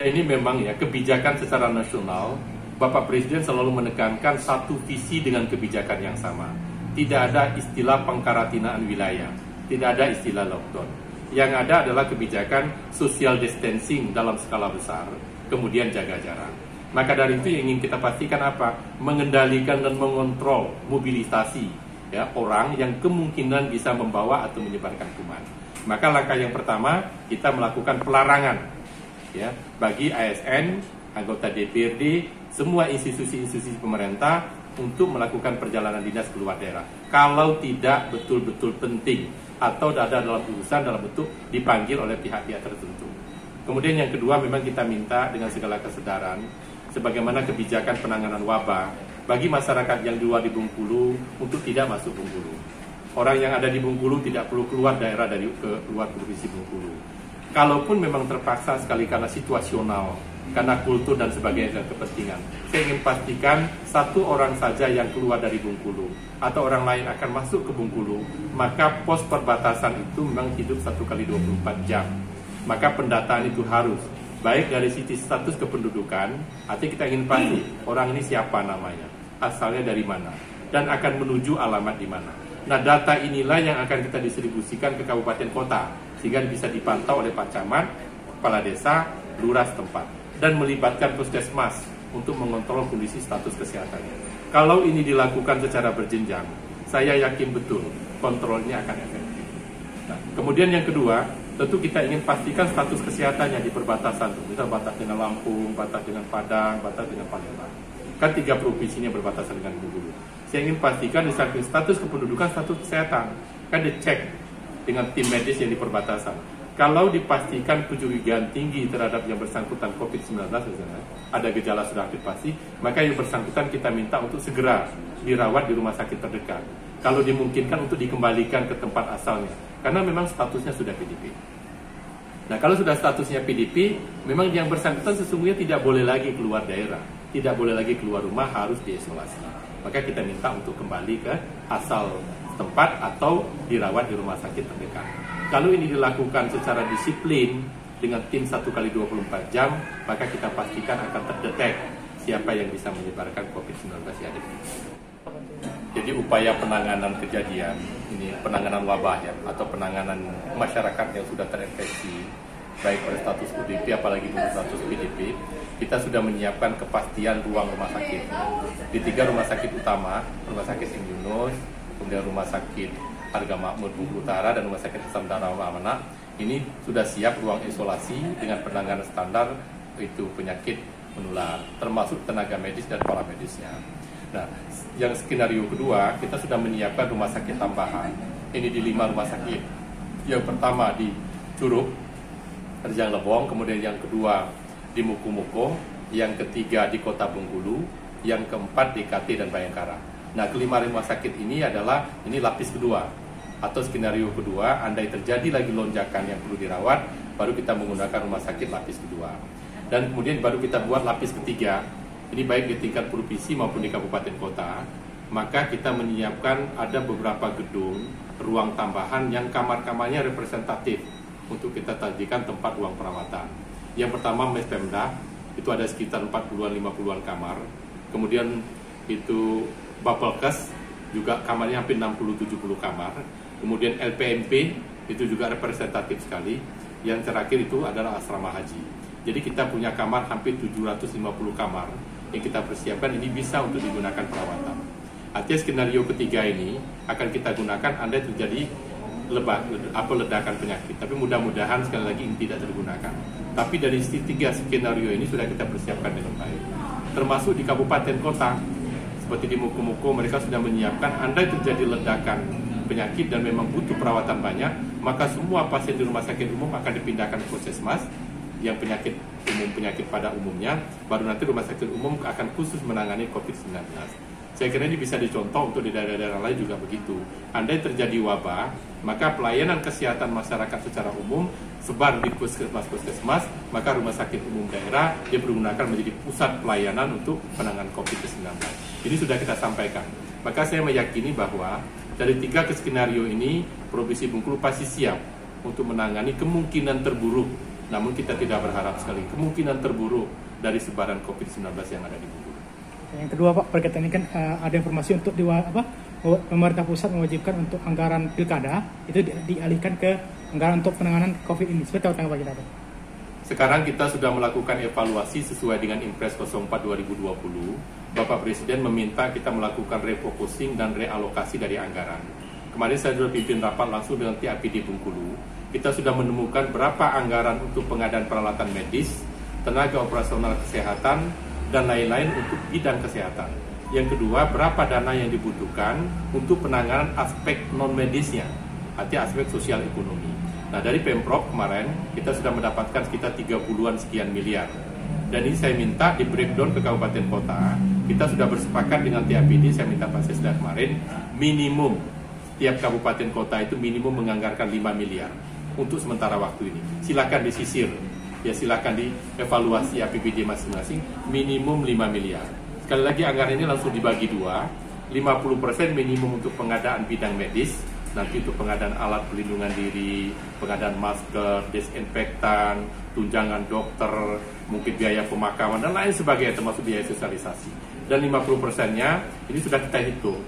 Ini memang ya kebijakan secara nasional, Bapak Presiden selalu menekankan satu visi dengan kebijakan yang sama. Tidak ada istilah pengkarantinaan wilayah, tidak ada istilah lockdown. Yang ada adalah kebijakan social distancing dalam skala besar, kemudian jaga jarak. Maka dari itu yang ingin kita pastikan apa? Mengendalikan dan mengontrol mobilisasi ya, orang yang kemungkinan bisa membawa atau menyebarkan kuman. Maka langkah yang pertama, kita melakukan pelarangan ya, bagi ASN, anggota DPRD, semua institusi-institusi pemerintah untuk melakukan perjalanan dinas keluar daerah. Kalau tidak betul-betul penting atau ada dalam urusan dalam bentuk dipanggil oleh pihak-pihak tertentu. Kemudian yang kedua, memang kita minta dengan segala kesadaran, sebagaimana kebijakan penanganan wabah bagi masyarakat yang di luar di Bengkulu untuk tidak masuk Bengkulu. Orang yang ada di Bengkulu tidak perlu keluar daerah dari ke luar provinsi Bengkulu. Kalaupun memang terpaksa sekali karena situasional, karena kultur dan sebagainya dan kepentingan, saya ingin pastikan satu orang saja yang keluar dari Bengkulu atau orang lain akan masuk ke Bengkulu, maka pos perbatasan itu memang hidup 1 kali 24 jam. Maka pendataan itu harus baik dari sisi status kependudukan, artinya kita ingin pasti orang ini siapa namanya, asalnya dari mana, dan akan menuju alamat di mana. Nah, data inilah yang akan kita distribusikan ke kabupaten kota, sehingga bisa dipantau oleh Pak Camat, Kepala Desa, Lurah setempat, dan melibatkan puskesmas untuk mengontrol kondisi status kesehatannya. Kalau ini dilakukan secara berjenjang, saya yakin betul kontrolnya akan efektif. Nah, kemudian yang kedua, tentu kita ingin pastikan status kesehatannya di perbatasan, misal batas dengan Lampung, batas dengan Padang, batas dengan Palembang. Kan 3 provinsi ini berbatasan dengan Bengkulu. Saya ingin pastikan di samping status kependudukan, status kesehatan, kan dicek dengan tim medis yang di perbatasan. Kalau dipastikan kecurigaan tinggi terhadap yang bersangkutan COVID-19, misalnya, ada gejala sudah aktif pasti, maka yang bersangkutan kita minta untuk segera dirawat di rumah sakit terdekat. Kalau dimungkinkan untuk dikembalikan ke tempat asalnya, karena memang statusnya sudah PDP. Nah, kalau sudah statusnya PDP, memang yang bersangkutan sesungguhnya tidak boleh lagi keluar daerah, tidak boleh lagi keluar rumah, harus diisolasi. Maka kita minta untuk kembali ke asal tempat atau dirawat di rumah sakit terdekat. Kalau ini dilakukan secara disiplin dengan tim 1 kali 24 jam, maka kita pastikan akan terdetek siapa yang bisa menyebarkan COVID-19 yang ada. Jadi upaya penanganan kejadian, ini penanganan wabah ya, atau penanganan masyarakat yang sudah terinfeksi, baik pada status UDP apalagi pada status PDP, kita sudah menyiapkan kepastian ruang rumah sakit di 3 rumah sakit utama, Rumah Sakit Ing Yunus, kemudian Rumah Sakit Harga Makmur Bengkulu Utara, dan Rumah Sakit Hasan Darawana. Ini sudah siap ruang isolasi dengan penanganan standar itu penyakit menular, termasuk tenaga medis dan para medisnya. Nah, yang skenario kedua, kita sudah menyiapkan rumah sakit tambahan. Ini di 5 rumah sakit. Yang pertama di Curug, Rejang Lebong, kemudian yang kedua di Muko-Muko, yang ketiga di Kota Bengkulu, yang keempat di KT dan Bayangkara. Nah, kelima rumah sakit ini adalah ini lapis kedua atau skenario kedua. Andai terjadi lagi lonjakan yang perlu dirawat, baru kita menggunakan rumah sakit lapis kedua. Dan kemudian baru kita buat lapis ketiga. Ini baik di tingkat provinsi maupun di kabupaten kota. Maka kita menyiapkan ada beberapa gedung ruang tambahan yang kamar-kamarnya representatif untuk kita tadikan tempat ruang perawatan. Yang pertama Mes Pemda, itu ada sekitar 40-an 50-an kamar. Kemudian itu Bapelkes, juga kamarnya hampir 60-70 kamar. Kemudian LPMP, itu juga representatif sekali. Yang terakhir itu adalah asrama haji. Jadi kita punya kamar hampir 750 kamar yang kita persiapkan, ini bisa untuk digunakan perawatan. Artinya skenario ketiga ini akan kita gunakan andai terjadi ledakan penyakit. Tapi mudah-mudahan sekali lagi ini tidak tergunakan. Tapi dari tiga skenario ini sudah kita persiapkan dengan baik. Termasuk di kabupaten kota, seperti di Muko-Muko, mereka sudah menyiapkan andai terjadi ledakan penyakit dan memang butuh perawatan banyak, maka semua pasien di rumah sakit umum akan dipindahkan ke puskesmas yang penyakit umum, penyakit pada umumnya, baru nanti rumah sakit umum akan khusus menangani COVID-19. Saya kira ini bisa dicontoh untuk di daerah-daerah lain juga begitu. Andai terjadi wabah, maka pelayanan kesehatan masyarakat secara umum sebar di puskesmas-puskesmas, maka rumah sakit umum daerah dipergunakan menjadi pusat pelayanan untuk penanganan COVID-19. Ini sudah kita sampaikan. Maka saya meyakini bahwa dari tiga skenario ini, Provinsi Bengkulu pasti siap untuk menangani kemungkinan terburuk Namun kita tidak berharap sekali kemungkinan terburuk dari sebaran COVID-19 yang ada di Bengkulu. Yang kedua Pak, berkaitan ini kan ada informasi untuk pemerintah pusat mewajibkan untuk anggaran pilkada itu dialihkan ke anggaran untuk penanganan COVID ini. Seperti apa tanggapan kita Pak? Sekarang kita sudah melakukan evaluasi sesuai dengan Impres 04 2020. Bapak Presiden meminta kita melakukan refocusing dan realokasi dari anggaran. Kemarin saya sudah pimpin rapat langsung dengan TAPD Bengkulu. Kita sudah menemukan berapa anggaran untuk pengadaan peralatan medis, tenaga operasional kesehatan, dan lain-lain untuk bidang kesehatan. Yang kedua, berapa dana yang dibutuhkan untuk penanganan aspek non-medisnya, artinya aspek sosial ekonomi. Nah, dari Pemprov kemarin kita sudah mendapatkan sekitar 30-an sekian miliar. Dan ini saya minta di breakdown ke kabupaten kota. Kita sudah bersepakat dengan TAPD, saya minta Pak Sesda kemarin, minimum tiap kabupaten kota itu minimum menganggarkan 5 miliar untuk sementara waktu ini. Silakan disisir, ya silakan dievaluasi APBD masing-masing, minimum 5 miliar. Sekali lagi anggaran ini langsung dibagi dua, 50% minimum untuk pengadaan bidang medis, nanti untuk pengadaan alat pelindungan diri, pengadaan masker, desinfektan, tunjangan dokter, mungkin biaya pemakaman, dan lain sebagainya, termasuk biaya sosialisasi. Dan 50%-nya, ini sudah kita hitung.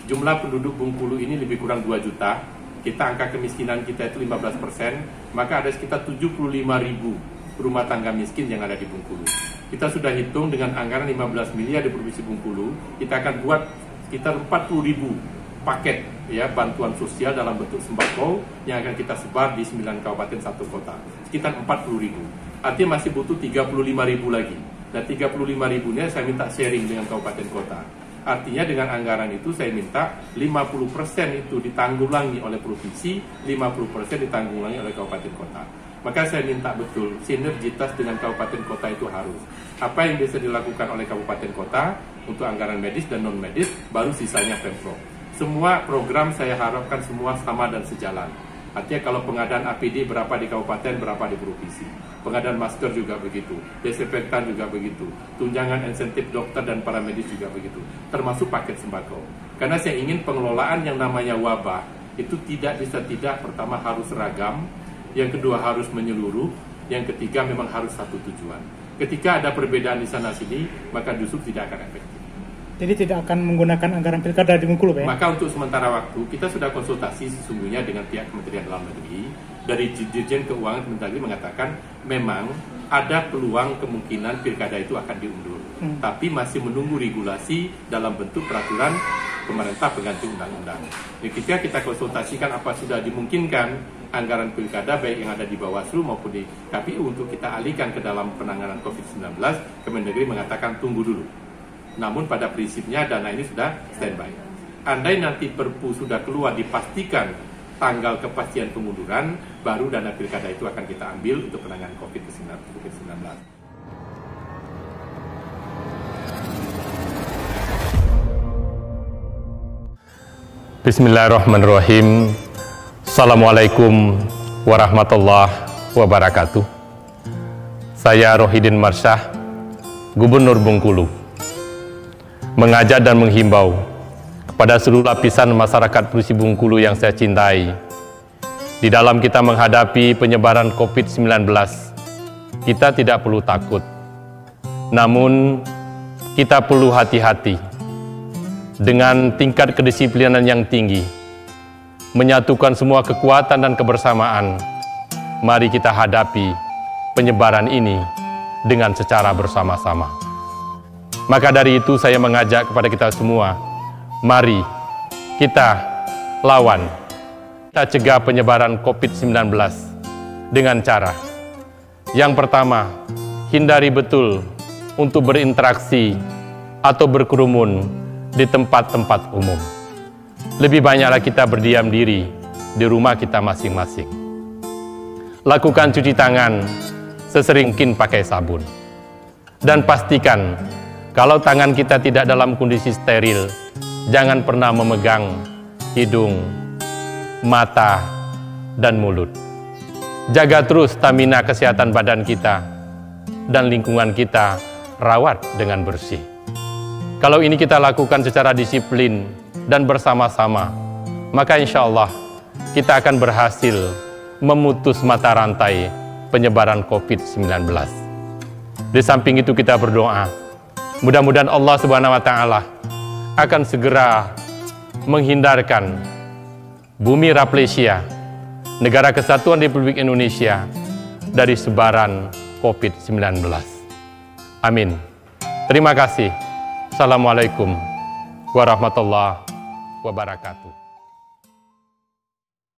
Jumlah penduduk Bengkulu ini lebih kurang 2 juta, kita angka kemiskinan kita itu 15%, maka ada sekitar 75.000 rumah tangga miskin yang ada di Bengkulu. Kita sudah hitung dengan anggaran 15 miliar di Provinsi Bengkulu, kita akan buat sekitar 40.000 paket ya bantuan sosial dalam bentuk sembako yang akan kita sebar di 9 kabupaten 1 kota, sekitar 40.000. Artinya masih butuh 35.000 lagi. Dan 35.000-nya saya minta sharing dengan kabupaten kota. Artinya dengan anggaran itu saya minta 50% itu ditanggulangi oleh provinsi, 50% ditanggulangi oleh kabupaten kota. Maka saya minta betul sinergitas dengan kabupaten kota itu harus. Apa yang bisa dilakukan oleh kabupaten kota untuk anggaran medis dan non medis, baru sisanya Pemprov. Semua program saya harapkan semua sama dan sejalan. Artinya kalau pengadaan APD berapa di kabupaten, berapa di provinsi. Pengadaan masker juga begitu, desinfektan juga begitu, tunjangan insentif dokter dan para medis juga begitu, termasuk paket sembako. Karena saya ingin pengelolaan yang namanya wabah itu tidak bisa tidak, pertama harus seragam, yang kedua harus menyeluruh, yang ketiga memang harus satu tujuan. Ketika ada perbedaan di sana sini, maka justru tidak akan efektif. Jadi tidak akan menggunakan anggaran pilkada di Bengkulu, Pak ya? Maka untuk sementara waktu kita sudah konsultasi sesungguhnya dengan pihak Kementerian Dalam Negeri. Dari Dirjen Keuangan Kementerian Negeri mengatakan memang ada peluang kemungkinan pilkada itu akan diundur. Tapi masih menunggu regulasi dalam bentuk peraturan pemerintah pengganti undang-undang. Ketika kita konsultasikan apa sudah dimungkinkan anggaran pilkada baik yang ada di Bawaslu maupun di KPU untuk kita alihkan ke dalam penanganan COVID-19, Kementerian Negeri mengatakan tunggu dulu. Namun pada prinsipnya dana ini sudah standby. Andai nanti Perpu sudah keluar dipastikan tanggal kepastian pengunduran, baru dana pilkada itu akan kita ambil untuk penanganan COVID-19. Bismillahirrahmanirrahim. Assalamualaikum warahmatullahi wabarakatuh. Saya Rohidin Marsyah, Gubernur Bengkulu, mengajak dan menghimbau kepada seluruh lapisan masyarakat Provinsi Bengkulu yang saya cintai. Di dalam kita menghadapi penyebaran COVID-19, kita tidak perlu takut. Namun, kita perlu hati-hati. Dengan tingkat kedisiplinan yang tinggi, menyatukan semua kekuatan dan kebersamaan, mari kita hadapi penyebaran ini dengan secara bersama-sama. Maka dari itu saya mengajak kepada kita semua, mari kita lawan, kita cegah penyebaran COVID-19 dengan cara yang pertama, hindari betul untuk berinteraksi atau berkerumun di tempat-tempat umum. Lebih banyaklah kita berdiam diri di rumah kita masing-masing. Lakukan cuci tangan sesering mungkin pakai sabun. Dan pastikan kalau tangan kita tidak dalam kondisi steril, jangan pernah memegang hidung, mata, dan mulut. Jaga terus stamina kesehatan badan kita dan lingkungan kita rawat dengan bersih. Kalau ini kita lakukan secara disiplin dan bersama-sama, maka insya Allah kita akan berhasil memutus mata rantai penyebaran COVID-19. Di samping itu kita berdoa, mudah-mudahan Allah Subhanahu wa Ta'ala akan segera menghindarkan bumi Rafflesia, Negara Kesatuan Republik Indonesia, dari sebaran COVID-19. Amin. Terima kasih. Assalamualaikum warahmatullahi wabarakatuh.